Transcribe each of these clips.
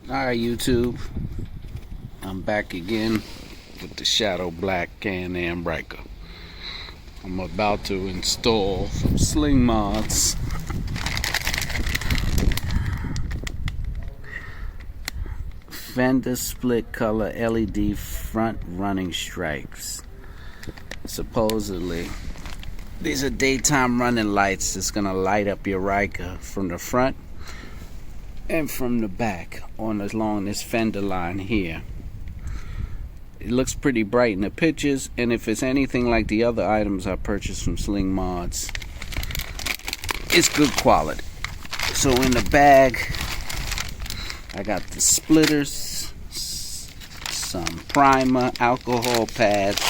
Alright, YouTube, I'm back again with the Shadow Black and Am Ryker. I'm about to install some slingmods. Fender split color LED front running stripes. Supposedly, these are daytime running lights that's gonna light up your Ryker from the front and from the back along this fender line here. It looks pretty bright in the pictures, and if it's anything like the other items I purchased from slingmods, it's good quality. So in the bag I got the splitters, some primer, alcohol pads,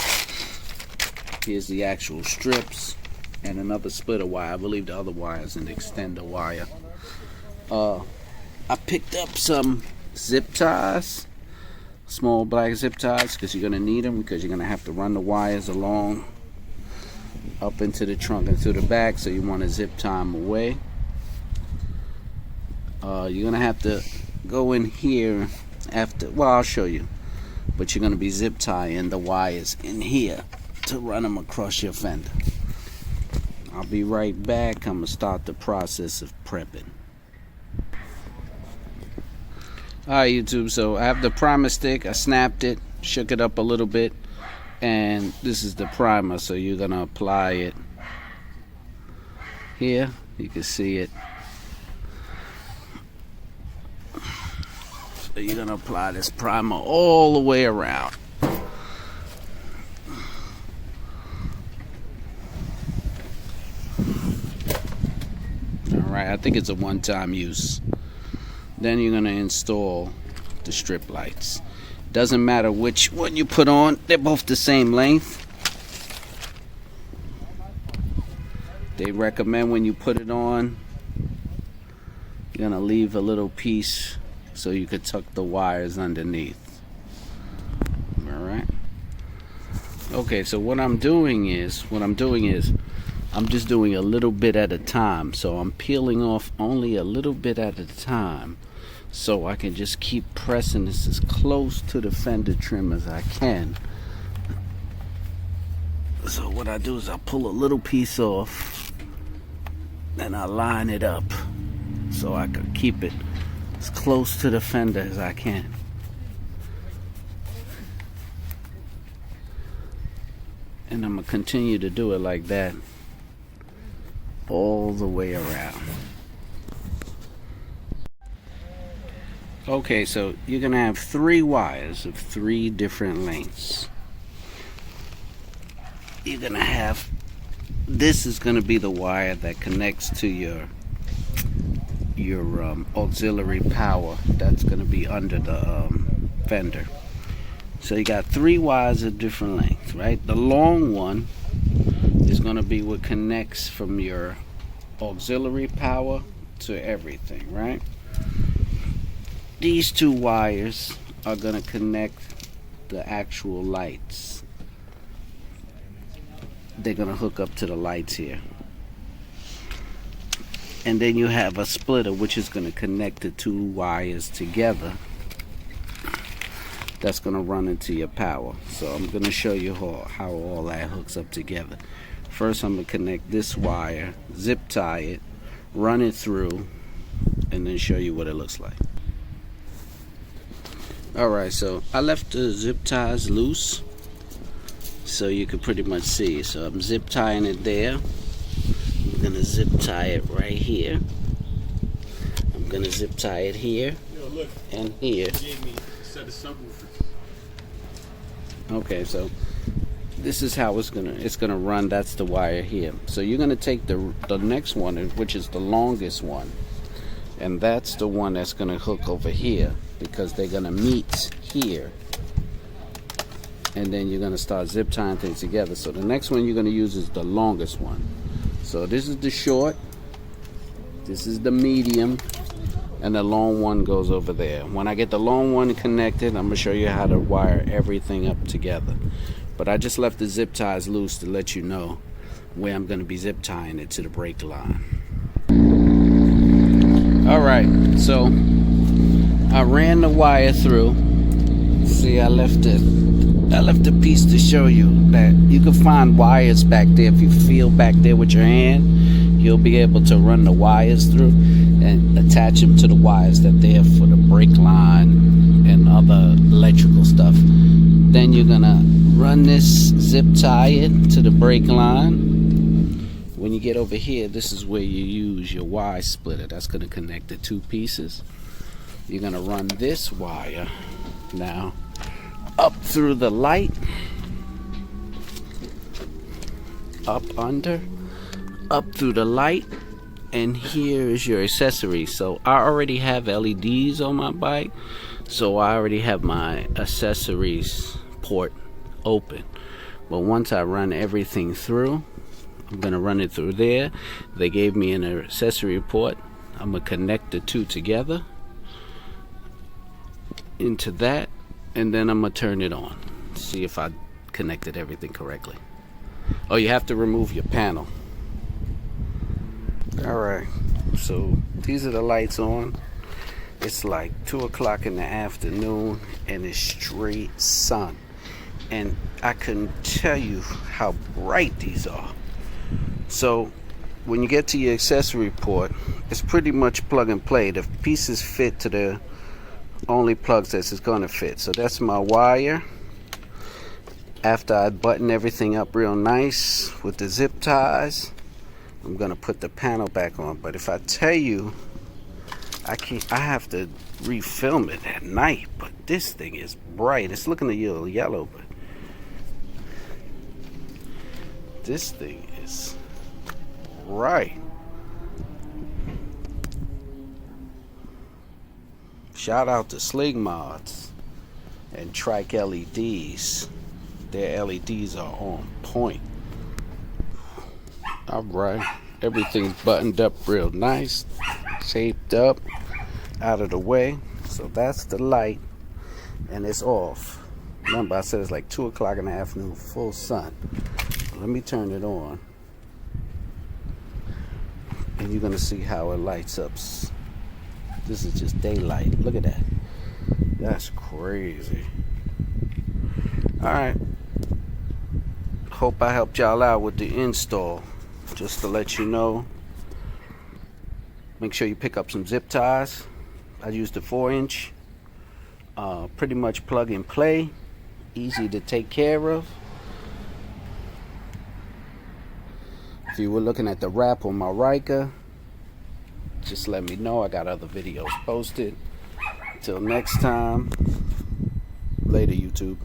here's the actual strips, and another splitter wire. I believe the other wire is an extender wire. I picked up some zip ties, small black zip ties, because you're going to need them, because you're going to have to run the wires along up into the trunk and to the back, so you want to zip tie them away. You're going to have to go in here after, well, I'll show you, but you're going to be zip tying the wires in here to run them across your fender. I'll be right back. I'm going to start the process of prepping. Alright, YouTube, so I have the primer stick. I snapped it, shook it up a little bit, and this is the primer, so you're going to apply it here. You can see it. So you're going to apply this primer all the way around. Alright, I think it's a one-time use. Then you're going to install the strip lights. Doesn't matter which one you put on, they're both the same length. They recommend when you put it on, you're going to leave a little piece so you could tuck the wires underneath. Alright. Okay, so what I'm doing is I'm just doing a little bit at a time. So I'm peeling off only a little bit at a time, so I can just keep pressing this as close to the fender trim as I can. So what I do is I pull a little piece off and I line it up so I can keep it as close to the fender as I can. And I'm going to continue to do it like that all the way around. Okay, so you're going to have 3 wires of 3 different lengths. You're going to have, this is going to be the wire that connects to your auxiliary power. That's going to be under the fender. So you got 3 wires of different lengths, right? The long one is going to be what connects from your auxiliary power to everything, right? These 2 wires are going to connect the actual lights. They're going to hook up to the lights here. And then you have a splitter which is going to connect the 2 wires together. That's going to run into your power. So I'm going to show you how all that hooks up together. First, I'm going to connect this wire, zip tie it, run it through, and then show you what it looks like. Alright, so I left the zip ties loose so you can pretty much see. So I'm zip tying it there. I'm going to zip tie it right here. I'm going to zip tie it here and here. Okay, so this is how it's gonna run. That's the wire here. So you're gonna take the next one, which is the longest one, and that's the one that's gonna hook over here, because they're gonna meet here, and then you're gonna start zip tying things together. So the next one you're gonna use is the longest one. So this is the short, this is the medium, and the long one goes over there. When I get the long one connected, I'm gonna show you how to wire everything up together. But I just left the zip ties loose to let you know where I'm gonna be zip tying it to the brake line. Alright, so I ran the wire through. See, I left a piece to show you that you can find wires back there. If you feel back there with your hand, you'll be able to run the wires through and attach them to the wires that they're for the brake line and other electrical stuff. Then you're gonna run this zip tie it to the brake line. When you get over here, this is where you use your wire splitter. That's gonna connect the two pieces. You're gonna run this wire now up through the light, up under, up through the light, and here is your accessory. So I already have LEDs on my bike, so I already have my accessories port open. But once I run everything through, I'm gonna run it through there. They gave me an accessory port. I'm gonna connect the two together into that, and then I'm gonna turn it on, see if I connected everything correctly. Oh, you have to remove your panel. Alright, so these are the lights on. It's like 2 o'clock in the afternoon and it's straight sun, and I couldn't tell you how bright these are. So when you get to your accessory port, it's pretty much plug and play. The pieces fit to the only plugs that it's gonna fit. So that's my wire. After I button everything up real nice with the zip ties, I'm gonna put the panel back on. But if I tell you, I have to refilm it at night, but this thing is bright. It's looking a little yellow, but this thing is bright. Shout out to slingmods and trike LEDs. Their LEDs are on point. Alright, everything's buttoned up real nice, shaped up, out of the way. So that's the light, and it's off. Remember, I said it's like 2 o'clock in the afternoon, full sun. Let me turn it on, and you're gonna see how it lights up. This is just daylight. Look at that. That's crazy. Alright. Hope I helped y'all out with the install. Just to let you know, make sure you pick up some zip ties. I used a 4-inch. Pretty much plug and play. Easy to take care of. If you were looking at the wrap on my Ryker, just let me know. I got other videos posted. Till next time, later YouTube.